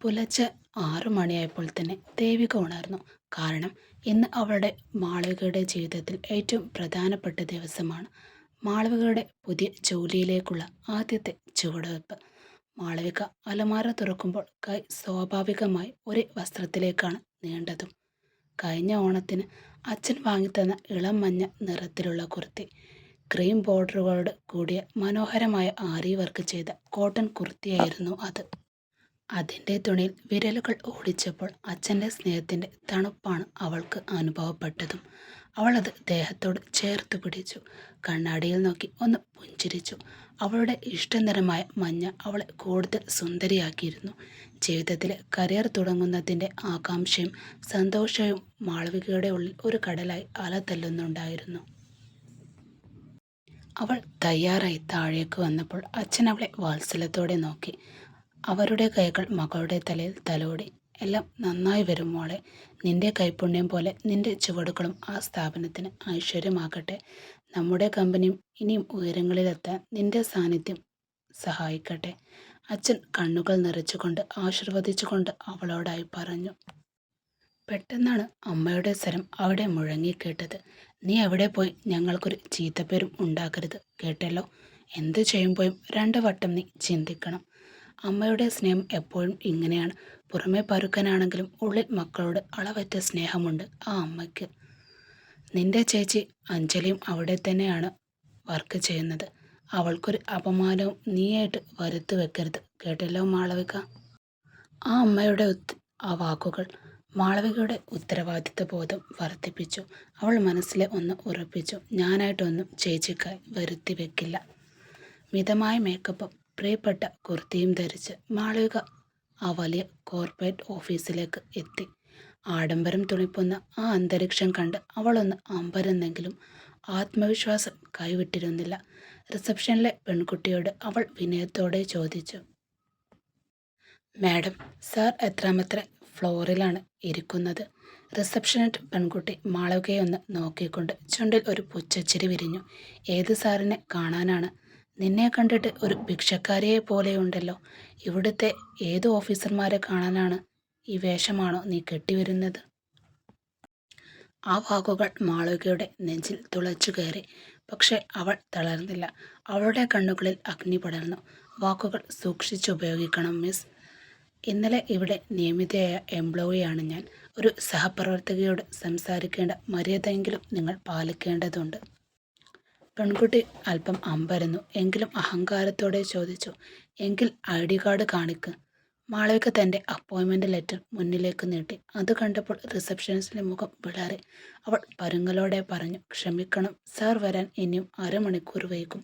പുലർച്ചെ 6 മണിയായപ്പോൾ തന്നെ ദേവിക ഉണർന്നു. കാരണം ഇന്ന് അവളുടെ മാളവികയുടെ ജീവിതത്തിൽ ഏറ്റവും പ്രധാനപ്പെട്ട ദിവസമാണ്. മാളവികയുടെ പുതിയ ജോലിയിലേക്കുള്ള ആദ്യത്തെ ചുവടുവെപ്പ്. മാളവിക അലമാര തുറക്കുമ്പോൾ കൈ സ്വാഭാവികമായി ഒരു വസ്ത്രത്തിലേക്കാണ് നീണ്ടതും. കഴിഞ്ഞ ഓണത്തിന് അച്ഛൻ വാങ്ങിത്തന്ന ഇളം മഞ്ഞ നിറത്തിലുള്ള കുർത്തി. ക്രീം ബോർഡറുകളോട് കൂടിയ മനോഹരമായ ആരി വർക്ക് ചെയ്ത കോട്ടൺ കുർത്തിയായിരുന്നു അത്. അതിൻ്റെ തുണിയിൽ വിരലുകൾ ഓടിച്ചപ്പോൾ അച്ഛൻ്റെ സ്നേഹത്തിൻ്റെ തണുപ്പാണ് അവൾക്ക് അനുഭവപ്പെട്ടതും. അവളത് ദേഹത്തോട് ചേർത്ത് പിടിച്ചു. കണ്ണാടിയിൽ നോക്കി ഒന്ന് പുഞ്ചിരിച്ചു. അവളുടെ ഇഷ്ടനിറമായ മഞ്ഞ അവളെ കൂടുതൽ സുന്ദരിയാക്കിയിരുന്നു. ജീവിതത്തിലെ കരിയർ തുടങ്ങുന്നതിൻ്റെ ആകാംക്ഷയും സന്തോഷവും മാളവികയുടെ ഉള്ളിൽ ഒരു കടലായി അലതല്ലുന്നുണ്ടായിരുന്നു. അവൾ തയ്യാറായി താഴേക്ക് വന്നപ്പോൾ അച്ഛൻ അവളെ വാത്സല്യത്തോടെ നോക്കി. അവരുടെ കൈകൾ മകളുടെ തലയിൽ തലോടി. എല്ലാം നന്നായി വരും മോളെ. നിന്റെ കൈപുണ്യം പോലെ നിന്റെ ചുവടുകളും ആ സ്ഥാപനത്തിന് ഐശ്വര്യമാകട്ടെ. നമ്മുടെ കമ്പനിയും ഇനിയും ഉയരങ്ങളിലെത്താൻ നിന്റെ സാന്നിധ്യം സഹായിക്കട്ടെ. അച്ഛൻ കണ്ണുകൾ നിറച്ചുകൊണ്ട് ആശീർവദിച്ചുകൊണ്ട് അവളോടായി പറഞ്ഞു. പെട്ടെന്നാണ് അമ്മയുടെ സ്വരം അവിടെ മുഴങ്ങിക്കേട്ടത്. നീ എവിടെ പോയി ഞങ്ങൾക്കൊരു ചീത്തപ്പേരും ഉണ്ടാക്കരുത് കേട്ടല്ലോ. എന്ത് ചെയ്യുമ്പോഴും 2 വട്ടം നീ ചിന്തിക്കണം. അമ്മയുടെ സ്നേഹം എപ്പോഴും ഇങ്ങനെയാണ്. പുറമെ പരുക്കനാണെങ്കിലും ഉള്ളിൽ മക്കളോട് അളവറ്റ സ്നേഹമുണ്ട് ആ അമ്മയ്ക്ക്. നിന്റെ ചേച്ചി അഞ്ജലിയും അവിടെ തന്നെയാണ് വർക്ക് ചെയ്യുന്നത്. അവൾക്കൊരു അപമാനവും നീയായിട്ട് വരുത്തി വെക്കരുത് കേട്ടല്ലോ മാളവിക. ആ അമ്മയുടെ ആ വാക്കുകൾ മാളവികയുടെ ഉത്തരവാദിത്വ ബോധം വർദ്ധിപ്പിച്ചു. അവൾ മനസ്സിലെ ഒന്ന് ഉറപ്പിച്ചു. ഞാനായിട്ടൊന്നും ചേച്ചിക്കായി വരുത്തി വെക്കില്ല. മിതമായ മേക്കപ്പും പ്രിയപ്പെട്ട കുർത്തിയും ധരിച്ച് മാളവിക ആ വലിയ കോർപ്പറേറ്റ് ഓഫീസിലേക്ക് എത്തി. ആഡംബരം തുണിപ്പൊന്ന ആ അന്തരീക്ഷം കണ്ട് അവളൊന്ന് അമ്പരന്നെങ്കിലും ആത്മവിശ്വാസം കൈവിട്ടിരുന്നില്ല. റിസപ്ഷനിലെ പെൺകുട്ടിയോട് അവൾ വിനയത്തോടെ ചോദിച്ചു. മാഡം, സാർ എത്രാമത്തെ ഫ്ലോറിലാണ് ഇരിക്കുന്നത്? റിസപ്ഷനിസ്റ്റ് പെൺകുട്ടി മാളവികയെ ഒന്ന് നോക്കിക്കൊണ്ട് ചുണ്ടിൽ ഒരു പുച്ഛച്ചിരി വിരിഞ്ഞു. ഏത് സാറിനെ കാണാനാണ്? നിന്നെ കണ്ടിട്ട് ഒരു ഭിക്ഷക്കാരിയെ പോലെയുണ്ടല്ലോ. ഇവിടുത്തെ ഏത് ഓഫീസർമാരെ കാണാനാണ്? ഈ വേഷമാണോ നീ കെട്ടിവരുന്നത്? ആ വാക്കുകൾ മാളവികയുടെ നെഞ്ചിൽ തുളച്ചു കയറി. പക്ഷെ അവൾ തളർന്നില്ല. അവളുടെ കണ്ണുകളിൽ അഗ്നി പടർന്നു. വാക്കുകൾ സൂക്ഷിച്ചുപയോഗിക്കണം മിസ്. ഇന്നലെ ഇവിടെ നിയമിതയായ എംപ്ലോയിയാണ് ഞാൻ. ഒരു സഹപ്രവർത്തകയോട് സംസാരിക്കേണ്ട മര്യാദയെങ്കിലും നിങ്ങൾ പാലിക്കേണ്ടതുണ്ട്. പെൺകുട്ടി അല്പം അമ്പരന്നു. എങ്കിലും അഹങ്കാരത്തോടെ ചോദിച്ചു. എങ്കിൽ ID കാർഡ് കാണിക്ക്. മാളവിക തൻ്റെ അപ്പോയിൻമെൻ്റ് ലെറ്റർ മുന്നിലേക്ക് നീട്ടി. അത് കണ്ടപ്പോൾ റിസപ്ഷനിസ്റ്റിൻ്റെ മുഖം വിളറി. അവൾ പരുങ്ങലോടെ പറഞ്ഞു. ക്ഷമിക്കണം, സാർ വരാൻ ഇനിയും അരമണിക്കൂർ വൈകും.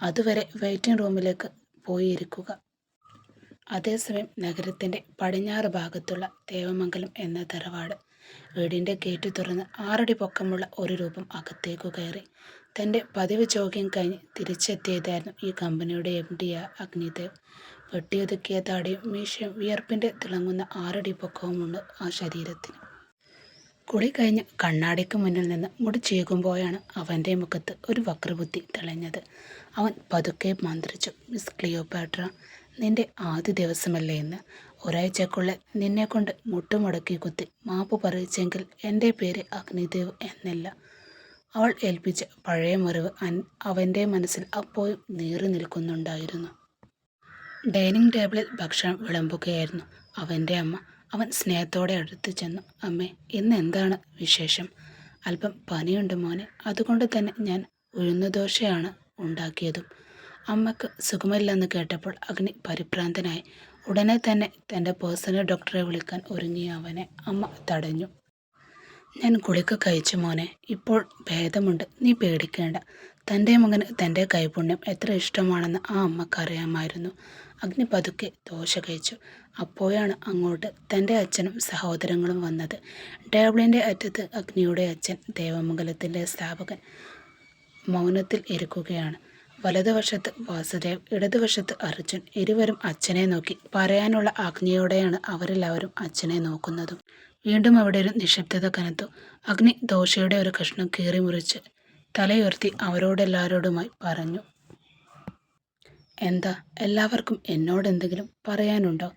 അതുവരെ വെയിറ്റിംഗ് റൂമിലേക്ക് പോയിരിക്കുക. അതേസമയം നഗരത്തിൻ്റെ പടിഞ്ഞാറ് ഭാഗത്തുള്ള ദേവമംഗലം എന്ന തറവാട് വീടിൻ്റെ ഗേറ്റ് തുറന്ന് 6 അടി പൊക്കമുള്ള ഒരു രൂപം അകത്തേക്കു കയറി. തൻ്റെ പതിവ് ജോഗിങ് കഴിഞ്ഞ് തിരിച്ചെത്തിയതായിരുന്നു ഈ കമ്പനിയുടെ MD അഗ്നിദേവ്. വെട്ടിയൊതുക്കിയ താടിയും മീശയും വിയർപ്പിൻ്റെ തിളങ്ങുന്ന 6 അടി പൊക്കവുമുണ്ട് ആ ശരീരത്തിന്. കുളി കഴിഞ്ഞ് കണ്ണാടിക്ക് മുന്നിൽ നിന്ന് മുടി ചീകുമ്പോഴാണ് അവൻ്റെ മുഖത്ത് ഒരു വക്രബുദ്ധി തെളിഞ്ഞത്. അവൻ പതുക്കെ മന്ത്രിച്ചു. മിസ് ക്ലിയോപാട്ര, നിന്റെ ആദ്യ ദിവസമല്ലേ ഇന്ന്? ഒരാഴ്ചക്കുള്ളിൽ നിന്നെക്കൊണ്ട് മുട്ടുമുടക്കി കുത്തി മാപ്പ് പറയിച്ചെങ്കിൽ എൻ്റെ പേര് അഗ്നിദേവ് എന്നല്ല. അവൾ ഏൽപ്പിച്ച പഴയ മുറിവ് അവൻ്റെ മനസ്സിൽ അപ്പോഴും നീറി നിൽക്കുന്നുണ്ടായിരുന്നു. ഡൈനിങ് ടേബിളിൽ ഭക്ഷണം വിളമ്പുകയായിരുന്നു അവൻ്റെ അമ്മ. അവൻ സ്നേഹത്തോടെ അടുത്ത് ചെന്നു. അമ്മേ, ഇന്ന് എന്താണ് വിശേഷം? അല്പം പനിയുണ്ട് മോനെ. അതുകൊണ്ട് തന്നെ ഞാൻ ഉഴുന്നുദോശയാണ് ഉണ്ടാക്കിയതും. അമ്മയ്ക്ക് സുഖമില്ലെന്ന് കേട്ടപ്പോൾ അഗ്നി പരിഭ്രാന്തനായി. ഉടനെ തന്നെ തൻ്റെ പേഴ്സണൽ ഡോക്ടറെ വിളിക്കാൻ ഒരുങ്ങിയ അവനെ അമ്മ തടഞ്ഞു. ഞാൻ ഗുളിക കഴിച്ചു മോനെ. ഇപ്പോൾ ഭേദമുണ്ട്. നീ പേടിക്കേണ്ട. തൻ്റെ മകന് തൻ്റെ കൈപുണ്യം എത്ര ഇഷ്ടമാണെന്ന് ആ അമ്മക്കറിയാമായിരുന്നു. അഗ്നി പതുക്കെ ദോശ കഴിച്ചു. അപ്പോഴാണ് അങ്ങോട്ട് തൻ്റെ അച്ഛനും സഹോദരങ്ങളും വന്നത്. ടേബിളിൻ്റെ അറ്റത്ത് അഗ്നിയുടെ അച്ഛൻ ദേവമംഗലത്തിൻ്റെ സ്ഥാപകൻ മൗനത്തിൽ ഇരിക്കുകയാണ്. വലതുവശത്ത് വാസുദേവ്, ഇടതുവശത്ത് അർജുൻ. ഇരുവരും അച്ഛനെ നോക്കി പറയാനുള്ള ആജ്ഞയോടെയാണ് അവരെല്ലാവരും അച്ഛനെ നോക്കുന്നതും. വീണ്ടും അവിടെ ഒരു നിശബ്ദത കനത്തു. അഗ്നി ദോശയുടെ ഒരു കഷ്ണം കീറി മുറിച്ച് തലയുയർത്തി അവരോടെല്ലാവരോടുമായി പറഞ്ഞു. എന്താ, എല്ലാവർക്കും എന്നോടെന്തെങ്കിലും പറയാനുണ്ടോ?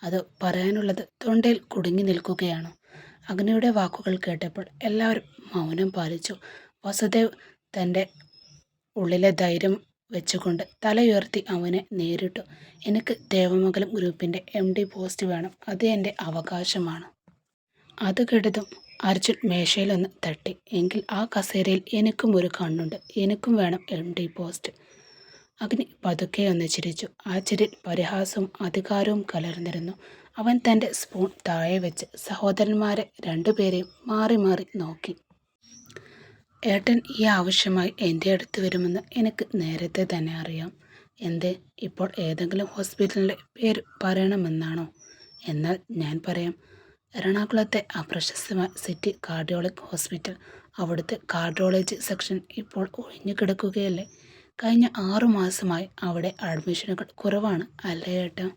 അത് പറയാനുള്ളത് തൊണ്ടയിൽ കുടുങ്ങി നിൽക്കുകയാണോ? അഗ്നിയുടെ വാക്കുകൾ കേട്ടപ്പോൾ എല്ലാവരും മൗനം പാലിച്ചു. വസുദേവ് തൻ്റെ ഉള്ളിലെ ധൈര്യം വെച്ചുകൊണ്ട് തലയുയർത്തി അവനെ നേരിട്ടു. എനിക്ക് ദേവമംഗലം ഗ്രൂപ്പിൻ്റെ MD പോസ്റ്റ് വേണം. അത് എൻ്റെ അവകാശമാണ്. അത് കേട്ടതും അർജുൻ മേശയിലൊന്ന് തട്ടി. എങ്കിൽ ആ കസേരയിൽ എനിക്കും ഒരു കണ്ണുണ്ട്. എനിക്കും വേണം MD പോസ്റ്റ്. അഗ്നി പതുക്കെ ഒന്ന് ചിരിച്ചു. ആ ചിരിയിൽ പരിഹാസവും അധികാരവും കലർന്നിരുന്നു. അവൻ തൻ്റെ സ്പൂൺ താഴെ വെച്ച് സഹോദരന്മാരെ രണ്ടുപേരെയും മാറി മാറി നോക്കി. ഏട്ടൻ ഈ ആവശ്യമായി എൻ്റെ അടുത്ത് വരുമെന്ന് എനിക്ക് നേരത്തെ തന്നെ അറിയാം. എന്തേ ഇപ്പോൾ ഏതെങ്കിലും ഹോസ്പിറ്റലിൻ്റെ പേര് പറയണമെന്നാണോ? എന്നാൽ ഞാൻ പറയാം. എറണാകുളത്തെ അപ്രശസ്തമായ സിറ്റി കാർഡിയോളജി ഹോസ്പിറ്റൽ. അവിടുത്തെ കാർഡിയോളജി സെക്ഷൻ ഇപ്പോൾ ഒഴിഞ്ഞു കിടക്കുകയല്ലേ. കഴിഞ്ഞ 6 മാസമായി അവിടെ അഡ്മിഷനുകൾ കുറവാണ് അല്ലേ ഏട്ടാ?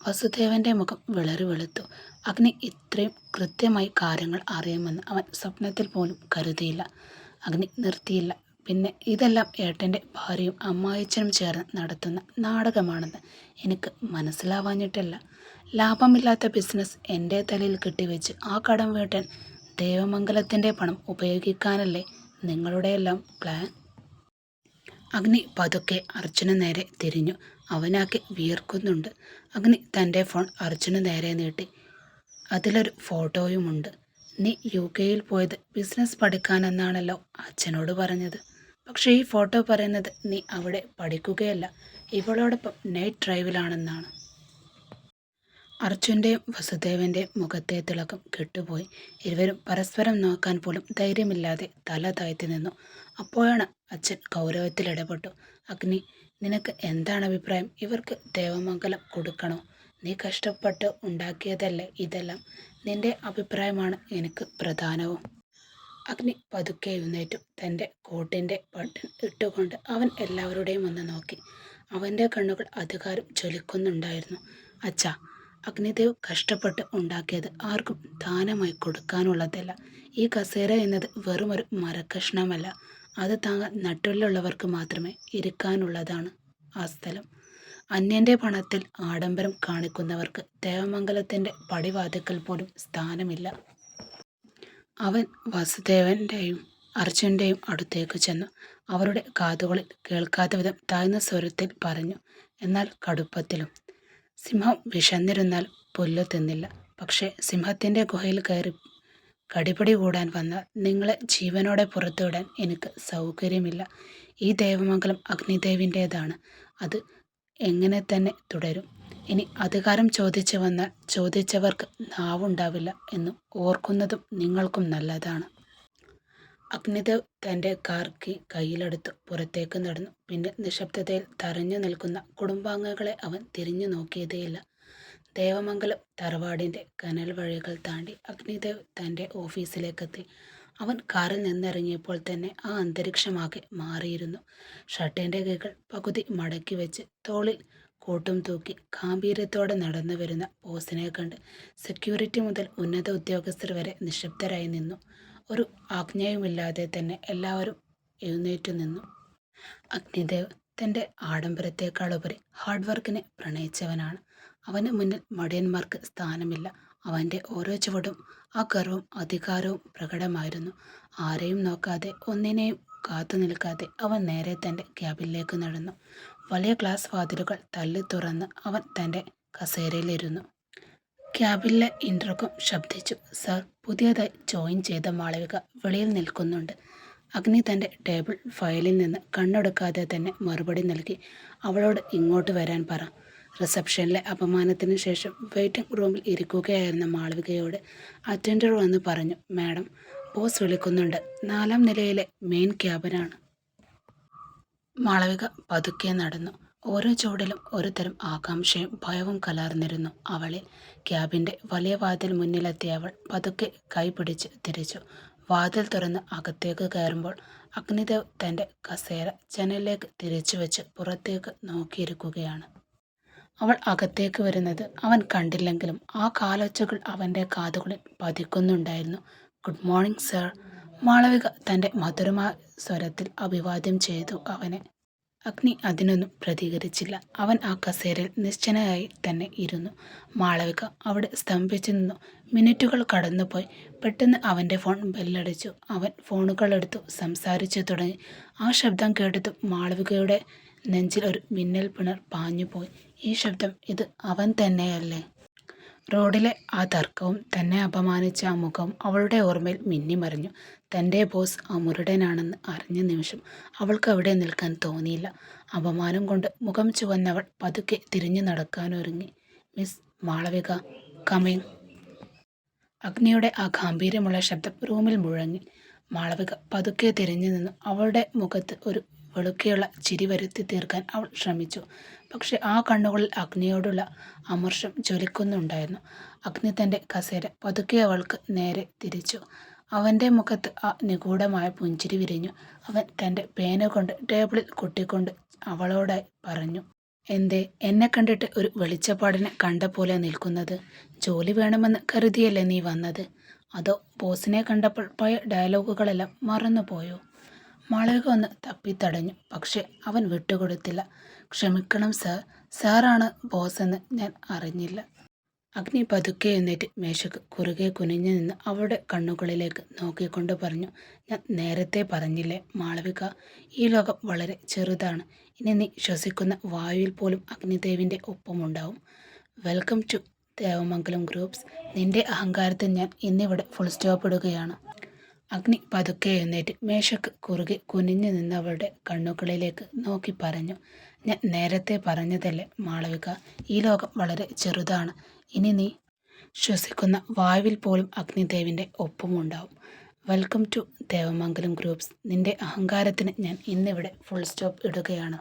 വസുദേവൻ്റെ മുഖം വിളറി വെളുത്തു. അഗ്നി ഇത്രയും കൃത്യമായി കാര്യങ്ങൾ അറിയുമെന്ന് അവൻ സ്വപ്നത്തിൽ പോലും കരുതിയില്ല. അഗ്നി നിർത്തിയില്ല. പിന്നെ ഇതെല്ലാം ഏട്ടൻ്റെ ഭാര്യയും അമ്മായിച്ചനും ചേർന്ന് നടത്തുന്ന നാടകമാണെന്ന് എനിക്ക് മനസ്സിലാവാഞ്ഞിട്ടല്ല. ലാഭമില്ലാത്ത ബിസിനസ് എൻ്റെ തലയിൽ കെട്ടിവെച്ച് ആ കടം വീട്ടാൻ ദേവമംഗലത്തിൻ്റെ പണം ഉപയോഗിക്കാനല്ലേ നിങ്ങളുടെയെല്ലാം പ്ലാൻ? അഗ്നി പതുക്കെ അർജുന് നേരെ തിരിഞ്ഞു. അവനാകെ വിയർക്കുന്നുണ്ട്. അഗ്നി തൻ്റെ ഫോൺ അർജുന് നേരെ നീട്ടി. അതിലൊരു ഫോട്ടോയുമുണ്ട്. നീ UK പോയത് ബിസിനസ് പഠിക്കാനെന്നാണല്ലോ അച്ഛനോട് പറഞ്ഞത്. പക്ഷേ ഈ ഫോട്ടോ പറയുന്നത് നീ അവിടെ പഠിക്കുകയല്ല, ഇവളോടൊപ്പം നൈറ്റ് ഡ്രൈവിലാണെന്നാണ്. അർജുൻ്റെയും വസുദേവൻ്റെയും മുഖത്തെ തിളക്കം കെട്ടുപോയി. ഇരുവരും പരസ്പരം നോക്കാൻ പോലും ധൈര്യമില്ലാതെ തല താഴ്ത്തി നിന്നു. അപ്പോഴാണ് അച്ഛൻ ഗൗരവത്തിൽ ഇടപെട്ടു. അഗ്നി, നിനക്ക് എന്താണ് അഭിപ്രായം? ഇവർക്ക് ദേവമംഗലം കൊടുക്കണോ? നീ കഷ്ടപ്പെട്ട് ഉണ്ടാക്കിയതല്ലേ ഇതെല്ലാം. നിന്റെ അഭിപ്രായമാണ് എനിക്ക് പ്രധാനവും. അഗ്നി പതുക്കെ എഴുന്നേറ്റു. തൻ്റെ കോട്ടിൻ്റെ ബട്ടൺ ഇട്ടുകൊണ്ട് അവൻ എല്ലാവരുടെയും ഒന്ന് നോക്കി. അവൻ്റെ കണ്ണുകൾ അധികാരം ജ്വലിക്കുന്നുണ്ടായിരുന്നു. അച്ഛാ, അഗ്നിദേവ് കഷ്ടപ്പെട്ട് ഉണ്ടാക്കിയത് ആർക്കും ദാനമായി കൊടുക്കാനുള്ളതല്ല. ഈ കസേര എന്നത് വെറുമൊരു മരക്കഷ്ണമല്ല. അത് താങ്ങാൻ നട്ടുള്ളുള്ളവർക്ക് മാത്രമേ ഇരിക്കാനുള്ളതാണ് ആ സ്ഥലം. അന്യൻ്റെ പണത്തിൽ ആഡംബരം കാണിക്കുന്നവർക്ക് ദേവമംഗലത്തിൻ്റെ പടിവാതിക്കൽ പോലും സ്ഥാനമില്ല. അവൻ വസുദേവൻ്റെയും അർജുൻ്റെയും അടുത്തേക്ക് ചെന്നു. അവരുടെ കാതുകളിൽ കേൾക്കാത്ത വിധം താഴ്ന്ന സ്വരത്തിൽ പറഞ്ഞു, എന്നാൽ കടുപ്പത്തിലും. സിംഹം വിശന്നിരുന്നാൽ പുല്ല് തിന്നില്ല. പക്ഷേ സിംഹത്തിൻ്റെ ഗുഹയിൽ കയറി കടിപിടി കൂടാൻ വന്നാൽ നിങ്ങളെ ജീവനോടെ പുറത്തുവിടാൻ എനിക്ക് സൗകര്യമില്ല. ഈ ദേവമംഗലം അഗ്നിദേവിൻ്റേതാണ്. അത് എങ്ങനെ തന്നെ തുടരും. ഇനി അധികാരം ചോദിച്ചു വന്നാൽ ചോദിച്ചവർക്ക് നാവുണ്ടാവില്ല എന്ന് ഓർക്കുന്നതും നിങ്ങൾക്കും നല്ലതാണ്. അഗ്നിദേവ് തൻ്റെ കാർ കീ കയ്യിലെടുത്ത് പുറത്തേക്ക് നടന്നു. പിന്നെ നിശബ്ദതയിൽ തറഞ്ഞു നിൽക്കുന്ന കുടുംബാംഗങ്ങളെ അവൻ തിരിഞ്ഞു നോക്കിയതേയില്ല. ദേവമംഗലം തറവാടിൻ്റെ കനൽ വഴികൾ താണ്ടി അഗ്നിദേവ് തൻ്റെ ഓഫീസിലേക്കെത്തി. അവൻ കാറിൽ നിന്നിറങ്ങിയപ്പോൾ തന്നെ ആ അന്തരീക്ഷമാകെ മാറിയിരുന്നു. ഷർട്ടിൻ്റെ കൈകൾ പകുതി മടക്കി വെച്ച് തോളിൽ കോട്ടും തൂക്കി ഗാംഭീര്യത്തോടെ നടന്നു വരുന്ന ബോസിനെ കണ്ട് സെക്യൂരിറ്റി മുതൽ ഉന്നത ഉദ്യോഗസ്ഥർ വരെ നിശബ്ദരായി നിന്നു. ഒരു ആജ്ഞയുമില്ലാതെ തന്നെ എല്ലാവരും എഴുന്നേറ്റു നിന്നു. അഗ്നിദേവ് തൻ്റെ ആഡംബരത്തെക്കാളുപരി ഹാർഡ് വർക്കിനെ പ്രണയിച്ചവനാണ്. അവന് മുന്നിൽ മടിയന്മാർക്ക് സ്ഥാനമില്ല. അവൻ്റെ ഓരോ ചുവടും ആ ഗർവവും അധികാരവും പ്രകടമായിരുന്നു. ആരെയും നോക്കാതെ ഒന്നിനെയും കാത്തു നിൽക്കാതെ അവൻ നേരെ തൻ്റെ ക്യാബിനിലേക്ക് നടന്നു. വലിയ ഗ്ലാസ് വാതിലുകൾ തള്ളി തുറന്ന് അവൻ തൻ്റെ കസേരയിലിരുന്നു. ക്യാബിനിലെ ഇൻ്റർകോം ശബ്ദിച്ചു. സർ, പുതിയതായി ജോയിൻ ചെയ്ത മാളവിക വെളിയിൽ നിൽക്കുന്നുണ്ട്. അഗ്നി തൻ്റെ ടേബിൾ ഫയലിൽ നിന്ന് കണ്ണെടുക്കാതെ തന്നെ മറുപടി നൽകി. അവളോട് ഇങ്ങോട്ട് വരാൻ പറ. റിസപ്ഷനിലെ അപമാനത്തിന് ശേഷം വെയിറ്റിംഗ് റൂമിൽ ഇരിക്കുകയായിരുന്ന മാളവികയോട് അറ്റൻഡർ വന്ന് പറഞ്ഞു, മാഡം, ബോസ് വിളിക്കുന്നുണ്ട്. 4ാം നിലയിലെ മെയിൻ ക്യാബിനാണ്. മാളവിക പതുക്കെ നടന്നു. ഓരോ ചുവടിലും ഒരു തരം ആകാംക്ഷയും ഭയവും കലർന്നിരുന്നു അവളിൽ. ക്യാബിൻ്റെ വലിയ വാതിൽ മുന്നിലെത്തിയ അവൾ പതുക്കെ കൈ പിടിച്ച് തിരിച്ചു. വാതിൽ തുറന്ന് അകത്തേക്ക് കയറുമ്പോൾ അഗ്നിദേവ് തൻ്റെ കസേര ജനലിലേക്ക് തിരിച്ചു വെച്ച് പുറത്തേക്ക് നോക്കിയിരിക്കുകയാണ്. അവൾ അകത്തേക്ക് വരുന്നത് അവൻ കണ്ടില്ലെങ്കിലും ആ കാലൊച്ചകൾ അവൻ്റെ കാതുകളിൽ പതിക്കുന്നുണ്ടായിരുന്നു. Good morning sir. മാളവിക തൻ്റെ മധുരമായ സ്വരത്തിൽ അഭിവാദ്യം ചെയ്തു അവനെ. അഗ്നി അതിനൊന്നും പ്രതികരിച്ചില്ല. അവൻ ആ കസേരയിൽ നിശ്ചലനായി തന്നെ ഇരുന്നു. മാളവിക അവിടെ സ്തംഭിച്ചു നിന്നു. മിനിറ്റുകൾ കടന്നുപോയി. പെട്ടെന്ന് അവൻ്റെ ഫോൺ ബെല്ലടിച്ചു. അവൻ ഫോണുകളെടുത്തു സംസാരിച്ചു തുടങ്ങി. ആ ശബ്ദം കേട്ടതും മാളവികയുടെ നെഞ്ചിൽ ഒരു മിന്നൽ പിണർ പാഞ്ഞുപോയി. ഈ ശബ്ദം, ഇത് അവൻ തന്നെയല്ലേ? റോഡിലെ ആ തർക്കവും തന്നെ അപമാനിച്ച ആ മുഖവും അവളുടെ ഓർമ്മയിൽ മിന്നിമറിഞ്ഞു. തൻ്റെ ബോസ് അമുരുടനാണെന്ന് അറിഞ്ഞ നിമിഷം അവൾക്ക് അവിടെ നിൽക്കാൻ തോന്നിയില്ല. അപമാനം കൊണ്ട് മുഖം ചുവന്നവൾ പതുക്കെ തിരിഞ്ഞു നടക്കാനൊരുങ്ങി. Miss Malavika, coming. അഗ്നിയുടെ ആ ഗാംഭീര്യമുള്ള ശബ്ദം റൂമിൽ മുഴങ്ങി. മാളവിക പതുക്കെ തിരിഞ്ഞു നിന്നു. അവളുടെ മുഖത്ത് ഒരു വെളുക്കെയുള്ള ചിരി വരുത്തി തീർക്കാൻ അവൾ ശ്രമിച്ചു. പക്ഷെ ആ കണ്ണുകളിൽ അഗ്നിയോടുള്ള അമർഷം ജ്വലിക്കുന്നുണ്ടായിരുന്നു. അഗ്നി തൻ്റെ കസേര പതുക്കെ അവൾക്ക് നേരെ തിരിച്ചു. അവൻ്റെ മുഖത്ത് ആ നിഗൂഢമായ പുഞ്ചിരി വിരിഞ്ഞു. അവൻ തൻ്റെ പേന കൊണ്ട് ടേബിളിൽ കൊട്ടിക്കൊണ്ട് അവളോടായി പറഞ്ഞു, എന്തേ എന്നെ കണ്ടിട്ട് ഒരു വെളിച്ചപ്പാടിനെ കണ്ട പോലെ നിൽക്കുന്നത്? ജോലി വേണമെന്ന് കരുതിയല്ലേ നീ വന്നത്? അതോ ബോസിനെ കണ്ടപ്പോൾ പഴയ ഡയലോഗുകളെല്ലാം മറന്നുപോയോ? മാളവിക ഒന്ന് തപ്പിത്തടഞ്ഞു. പക്ഷെ അവൻ വിട്ടുകൊടുത്തില്ല. ക്ഷമിക്കണം സാർ, സാറാണ് ബോസെന്ന് ഞാൻ അറിഞ്ഞില്ല. അഗ്നി പതുക്കെ എഴുന്നേറ്റ് മേശയ്ക്ക് കുറുകെ കുനിഞ്ഞു നിന്ന് അവളുടെ കണ്ണുകളിലേക്ക് നോക്കിക്കൊണ്ട് പറഞ്ഞു, ഞാൻ നേരത്തെ പറഞ്ഞില്ലേ മാളവിക, ഈ ലോകം വളരെ ചെറുതാണ്. ഇനി നീ ശ്വസിക്കുന്ന വായുവിൽ പോലും അഗ്നിദേവിൻ്റെ ഒപ്പമുണ്ടാവും. Welcome to Devamangalam groups. നിന്റെ അഹങ്കാരത്തിൽ ഞാൻ ഇന്നിവിടെ ഫുൾ സ്റ്റോപ്പ് ഇടുകയാണ്. അഗ്നി പതുക്കെ എഴുന്നേറ്റ് മേശയ്ക്ക് കുറുകെ കുനിഞ്ഞു നിന്നവളുടെ കണ്ണുകളിലേക്ക് നോക്കി പറഞ്ഞു, ഞാൻ നേരത്തെ പറഞ്ഞതല്ലേ മാളവിക, ഈ ലോകം വളരെ ചെറുതാണ്. ഇനി നീ ശ്വസിക്കുന്ന വായുവിൽ പോലും അഗ്നിദേവിൻ്റെ ഒപ്പമുണ്ടാവും. Welcome to Devamangalam groups. നിന്റെ അഹങ്കാരത്തിന് ഞാൻ ഇന്നിവിടെ ഫുൾ സ്റ്റോപ്പ് ഇടുകയാണ്.